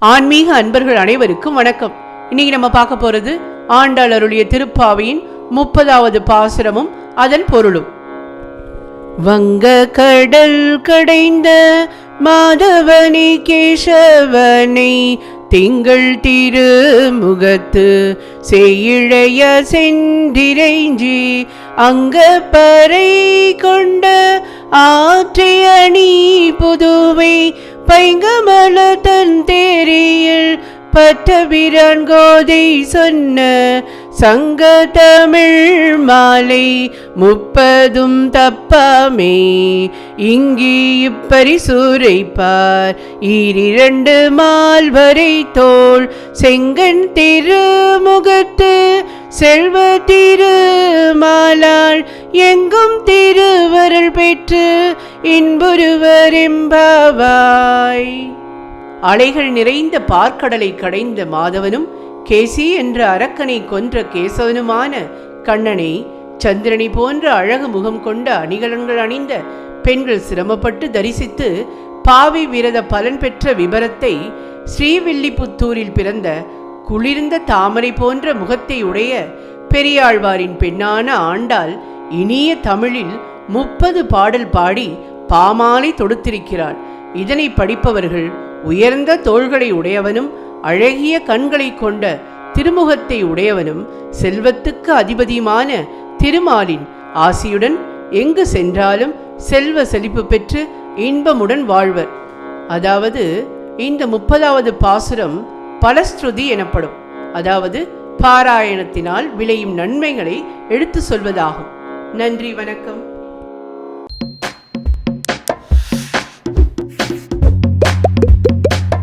ஆன்மீக அன்பர்கள் அனைவருக்கும் வணக்கம். இன்னைக்கு நம்ம பார்க்க போறது ஆண்டாள் அருளிய திருப்பாவையின் 30வது பாசுரமும் அதன் பொருளும். வங்க கடல் கடைந்த மாதவனை கேசவனை திங்கள் திருமுகத்து செய்யிழைய செந்திரைஞ்சி அங்க பறை கொண்ட ஆற்றை அணி புதுவை பைங்கமல தன் தேரியில் பட்டபிரான் கோதை சொன்ன சங்க தமிழ் மாலை 30 தப்பாமே இங்கி இப்பரிசூரைப்பார் 2 மால்வரை தோள் செங்கன் திருமுகத்து செல்வ திருமாலாள் எங்கும் திருவருள் பெற்று இன்புருவர் எம்பாவாய். அலைகள் நிறைந்த பார்க்கடலை கடைந்த மாதவனும் கேசி என்ற அரக்கனை கொன்ற கேசவனுமான கண்ணனை சந்திரனை போன்ற அழகு முகம் கொண்ட அணிகலன்கள் அணிந்த பெண்கள் சிரமப்பட்டு தரிசித்து பாவி விரத பலன் பெற்ற விபரத்தை ஸ்ரீவில்லிபுத்தூரில் பிறந்த குளிர்ந்த தாமரை போன்ற முகத்தை உடைய பெரியாழ்வாரின் பெண்ணான ஆண்டாள் இனிய தமிழில் 30 பாடல் பாடி பாமாலை தொடுத்திருக்கிறாள். இதனை படிப்பவர்கள் உயர்ந்த தோள்களை உடையவனும் அழகிய கண்களை கொண்ட திருமுகத்தை உடையவனும் செல்வத்துக்கு அதிபதியுமான திருமாலின் ஆசியுடன் எங்கு சென்றாலும் செல்வ செழிப்பு பெற்று இன்பமுடன் வாழ்வர். அதாவது இந்த 30வது பாசுரம் பலஸ்ருதி எனப்படும். அதாவது பாராயணத்தினால் விளையும் நன்மைகளை எடுத்து சொல்வதாகும். நன்றி, வணக்கம்.